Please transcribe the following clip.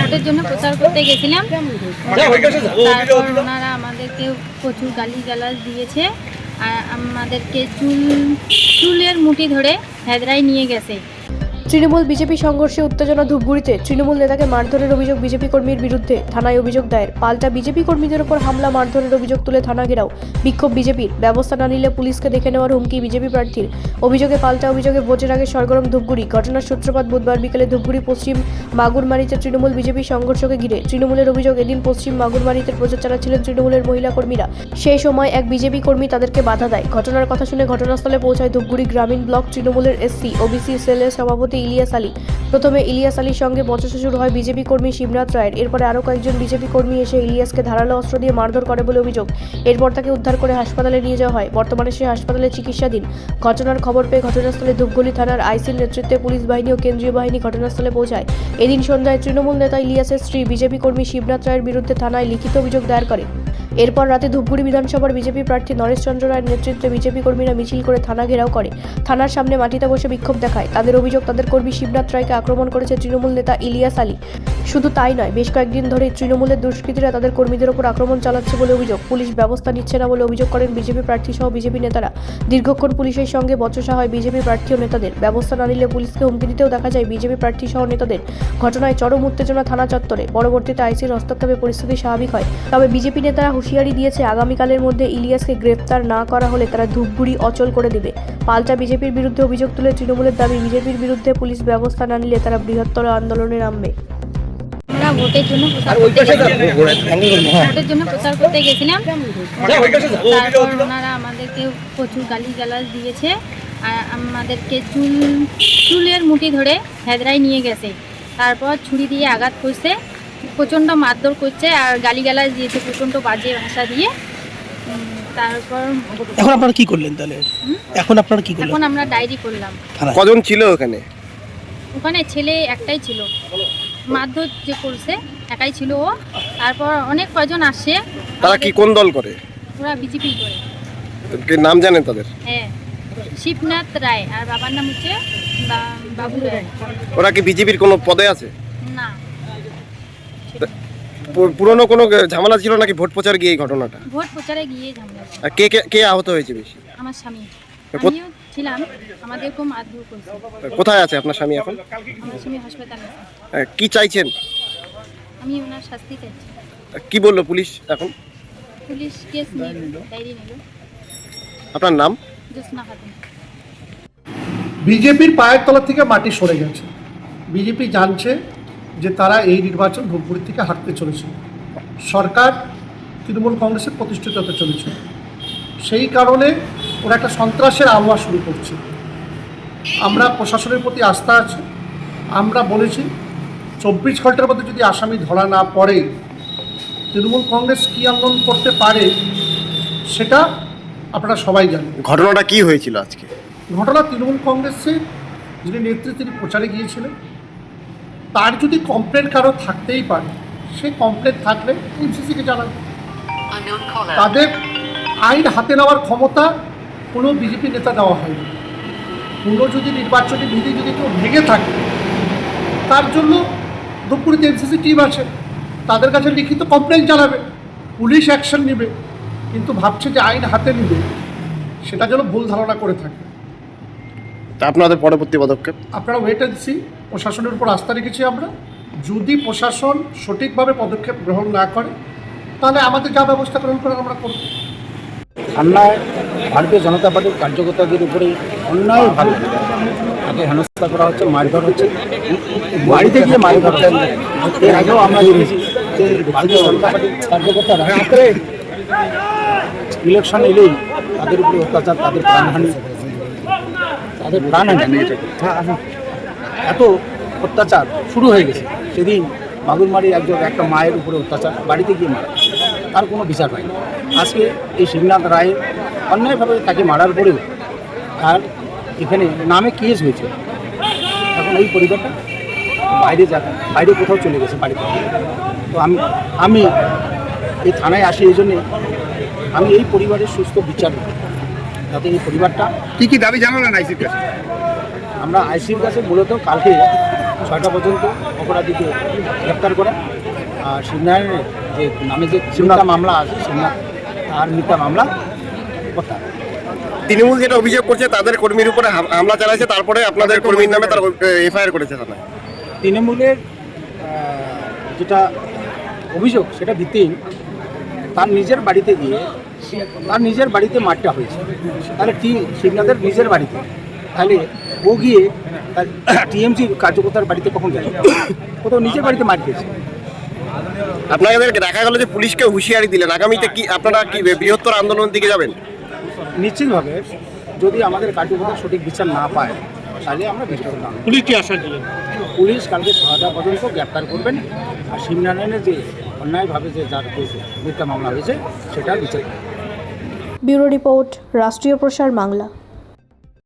ভোটের জন্য প্রচার করতে গেছিলাম। তারপর ওনারা আমাদেরকে প্রচুর গালিগালাজ দিয়েছে আর আমাদেরকে চুলের মুঠি ধরে হেদরায় নিয়ে গেছে। তৃণমূল বিজেপি সংঘর্ষে উত্তেজনা ধূপগুড়িতে। তৃণমূল নেতাকে মারধরের অভিযোগ বিজেপি কর্মীর বিরুদ্ধে, থানায় অভিযোগ দায়ের। পাল্টা বিজেপি কর্মীদের উপর হামলা, মারধরের অভিযোগ তুলে থানা ঘেরাও। বিক্ষোভ বিজেপির। ব্যবস্থা না নিলে পুলিশকে দেখে নেওয়ার হুমকি বিজেপি প্রার্থীর। অভিযোগে পাল্টা অভিযোগে ভোটের আগে সরগরম ধূপগুড়ি। ঘটনার সূত্রপাত বুধবার বিকেলে ধূপগুড়ি পশ্চিম মাগুরমারিতে তৃণমূল বিজেপি সংঘর্ষকে ঘিরে। তৃণমূলের অভিযোগ, এদিন পশ্চিম মাগুরমারিতে প্রচার চালাচ্ছিলেন তৃণমূলের মহিলা কর্মীরা। সেই সময় এক বিজেপি কর্মী তাদেরকে বাধা দেয়। ঘটনার কথা শুনে ঘটনাস্থলে পৌঁছায় ধূপগুড়ি গ্রামীণ ব্লক তৃণমূলের এসসি ওবিসি সেলের সভাপতি ইলিয়াস আলী। প্রথমে ইলিয়াস আলীর সঙ্গে বচসা শুরু হয় বিজেপি কর্মী শিবনাথ রায়ের। এরপরে আরও কয়েকজন বিজেপি কর্মী এসে ইলিয়াসকে ধারালো অস্ত্র দিয়ে মারধর করে বলে অভিযোগ। এরপর তাকে উদ্ধার করে হাসপাতালে নিয়ে যাওয়া হয়। বর্তমানে সে হাসপাতালে চিকিৎসাধীন। ঘটনার খবর পেয়ে ঘটনাস্থলে ধূপগুড়ি থানার আইসির নেতৃত্বে পুলিশ বাহিনী ও কেন্দ্রীয় বাহিনী ঘটনাস্থলে পৌঁছায়। এদিন সন্ধ্যায় তৃণমূল নেতা ইলিয়াসের স্ত্রী বিজেপি কর্মী শিবনাথ রায়ের বিরুদ্ধে থানায় লিখিত অভিযোগ দায়ের করে। এরপর রাতে ধূপগুড়ি বিধানসভার বিজেপি প্রার্থী নরেশ চন্দ্র রায়ের নেতৃত্বে বিজেপি কর্মীরা মিছিল করে থানা ঘেরাও করে। থানার সামনে মাটিতে বসে বিক্ষোভ দেখায়। তাদের অভিযোগ, তাদের কর্মী শিবনাথ রায়কে আক্রমণ করেছে তৃণমূল নেতা ইলিয়াস আলী। শুধু তাই নয়, বেশ কয়েকদিন ধরেই তৃণমূলের দুষ্কৃতীরা তাদের কর্মীদের ওপর আক্রমণ চালাচ্ছে বলে অভিযোগ। পুলিশ ব্যবস্থা নিচ্ছে না বলে অভিযোগ করেন বিজেপি প্রার্থী সহ বিজেপি নেতারা। দীর্ঘক্ষণ পুলিশের সঙ্গে বচসা হয় বিজেপি প্রার্থী ও নেতাদের। ব্যবস্থা না নিলে পুলিশকে হুমকি দিতেও দেখা যায় বিজেপি প্রার্থী সহ নেতাদের। ঘটনায় চরম উত্তেজনা থানা চত্বরে। পরবর্তীতে আইসির হস্তক্ষেপে পরিস্থিতি স্বাভাবিক হয়। তবে বিজেপি নেতারা হুঁশিয়ারি দিয়েছে, আগামীকালের মধ্যে ইলিয়াসকে গ্রেফতার না করা হলে তারা ধূপগুড়ি অচল করে দেবে। পাল্টা বিজেপির বিরুদ্ধে অভিযোগ তুলে তৃণমূলের দাবি, বিজেপির বিরুদ্ধে পুলিশ ব্যবস্থা না নিলে তারা বৃহত্তর আন্দোলনে নামবে। আমরা ভোটের জন্য প্রচার করতে গেছিলাম। তারপর ওনারা আমাদেরকে প্রচুর গালিগালাজ দিয়েছে আর আমাদেরকে চুলের মুঠি ধরে হেদরায় নিয়ে গেছে। তারপর ছুরি দিয়ে আঘাত করছে, প্রচণ্ড মারধর করছে আর গালিগালাজ দিয়েছে প্রচণ্ড বাজে ভাষা দিয়ে। তারপর এখন আপনারা কি করলেন তাহলে? এখন আপনারা কি করলেন? এখন আমরা ডায়েরি করলাম। কজন ছিল ওখানে? ওখানে ছেলে একটাই ছিল, মারধর যে করছে একাই ছিল ও। তারপর অনেক কয়জন আসে। তারা কি কোন দল করে? ওরা বিজেপি করে। কি নাম জানেন তাদের? হ্যাঁ, শিবনাথ রায় আর বাবার নাম হচ্ছে বাবু রায়। ওরা কি বিজেপির কোনো পদে আছে? না। পুরনো কোনো ঝামেলা ছিল নাকি ভোট প্রচার গিয়ে এই ঘটনাটা? ভোট প্রচারে গিয়ে ঝামেলা। আর কে কে কে আহত হয়েছে বেশি? আমার স্বামী, আমিও ছিলাম। আমাদেরকেও মারধর করছে। কোথায় আছে আপনার স্বামী এখন? আমার স্বামী হাসপাতালে। কি চাইছেন? আমি ওনার শাস্তি চাইছি। কি বললো পুলিশ এখন? পুলিশ কেস নিল, ডায়েরি নিল। আপনার নাম? জ্যোৎস্না খাতুন। বিজেপির পায়ের তলা থেকে মাটি সরে গেছে। বিজেপি জানছে যে তারা এই নির্বাচন ধূপগুড়ি থেকে হাঁটতে চলেছে। সরকার তৃণমূল কংগ্রেসের প্রতিষ্ঠিত হতে চলেছে। সেই কারণে ওরা একটা সন্ত্রাসের আবহাওয়া শুরু করছে। আমরা প্রশাসনের প্রতি আস্থা আছে। আমরা বলেছি 24 ঘন্টার মধ্যে যদি আসামি ধরা না পড়ে তৃণমূল কংগ্রেস কী আন্দোলন করতে পারে সেটা আপনারা সবাই জানেন। ঘটনাটা কি হয়েছিল আজকে? ঘটনা, তৃণমূল কংগ্রেসের যিনি নেত্রী তিনি প্রচারে গিয়েছিলেন। তার যদি কমপ্লেন কারো থাকতেই পারে, সেই কমপ্লেন থাকলে এমসিসিকে জানাবে। তাদের আইন হাতে নেওয়ার ক্ষমতা কোনো বিজেপি নেতা দেওয়া হয়নি। কোনো যদি নির্বাচনী বিধি যদি কেউ ভেঙে থাকে তার জন্য ধূপগুড়িতে এমসিসি টিম আছে, তাদের কাছে লিখিত কমপ্লেন জানাবে, পুলিশ অ্যাকশন নেবে। কিন্তু ভাবছে যে আইন হাতে নেবে, সেটা যেন ভুল ধারণা করে থাকে। তা আপনাদের পরবর্তী পদক্ষেপ? আপনারা ওয়েট অ্যান্ড সি। প্রশাসনের উপর আস্থা রেখেছি আমরা। যদি প্রশাসন সঠিকভাবে পদক্ষেপ গ্রহণ না করে তাহলে আমাদের যা ব্যবস্থা গ্রহণ করার আমরা করব। অন্যায় ভারতীয় জনতা পার্টির কার্যকর্তাদের উপরে অন্যায়ভাবে তাকে হেনস্থা করা হচ্ছে, মারধর হচ্ছে, বাড়িতে গিয়ে মারধর হচ্ছে। এর আগেও আমরা দেখেছি যে ভারতীয় জনতা পার্টির কার্যকর্তারা ইলেকশন এলেই তাদের উপরে অত্যাচার, তাদের প্রাণহানি এত অত্যাচার শুরু হয়ে গেছে। সেদিন মাগুরমারি একটা মায়ের উপরে অত্যাচার, বাড়িতে গিয়ে মারা, তার কোনো বিচার হয়নি। আজকে এই শিবনাথ রায়ের অন্যায়ভাবে তাকে মারার পরেও আর এখানে নামে কেস হয়েছে। এখন এই পরিবারটা বাইরে কোথাও চলে গেছে বাড়িতে। তো আমি এই থানায় আসি এই জন্যে আমি এই পরিবারের সুস্থ বিচার যাতে এই পরিবারটা। কি দাবি জানালেন আইসির কাছে? আমরা আইসির কাছে মূলত কালকে 6টা পর্যন্ত অপরাধীকে গ্রেপ্তার করা আর শিবনারায়ণের যে নামে যে মিথ্যা মামলা আছে শিবনাথ তার মিথ্যা মামলা প্রত্যাহার। তৃণমূল যেটা অভিযোগ করছে তাদের কর্মীর উপরে হামলা চালাইছে, তারপরে আপনাদের কর্মীর নামে তার এফআইআর করেছে থানায়। তৃণমূলের যেটা অভিযোগ সেটা ভিত্তিহীন। তার নিজের বাড়িতে গিয়ে তার নিজের বাড়িতে মারটা হয়েছে, তাহলে শিবনাথের নিজের বাড়িতে, তাহলে ও গিয়ে তার টিএমসি কার্যকর্তার বাড়িতে কখন গেল? ও তো নিজের বাড়িতে মার খেয়েছে। আপনাদেরকে দেখা গেল যে পুলিশকে হুঁশিয়ারি দিলেন, আগামীতে কি আপনারা কি বৃহত্তর আন্দোলনের দিকে যাবেন? নিশ্চিতভাবে যদি আমাদের কার্যকর্তা সঠিক বিচার না পায় তাহলে আমরা বিচার করলাম। পুলিশ কি আশা দিলেন? পুলিশ কালকে 6টা পর্যন্ত গ্রেপ্তার করবেন আর শিবনারায়ণের যে অন্যায়ভাবে যে যার মিথ্যা মামলা হয়েছে সেটা বিচার করবেন। ব্যুরো রিপোর্ট, রাষ্ট্রীয় প্রসার বাংলা।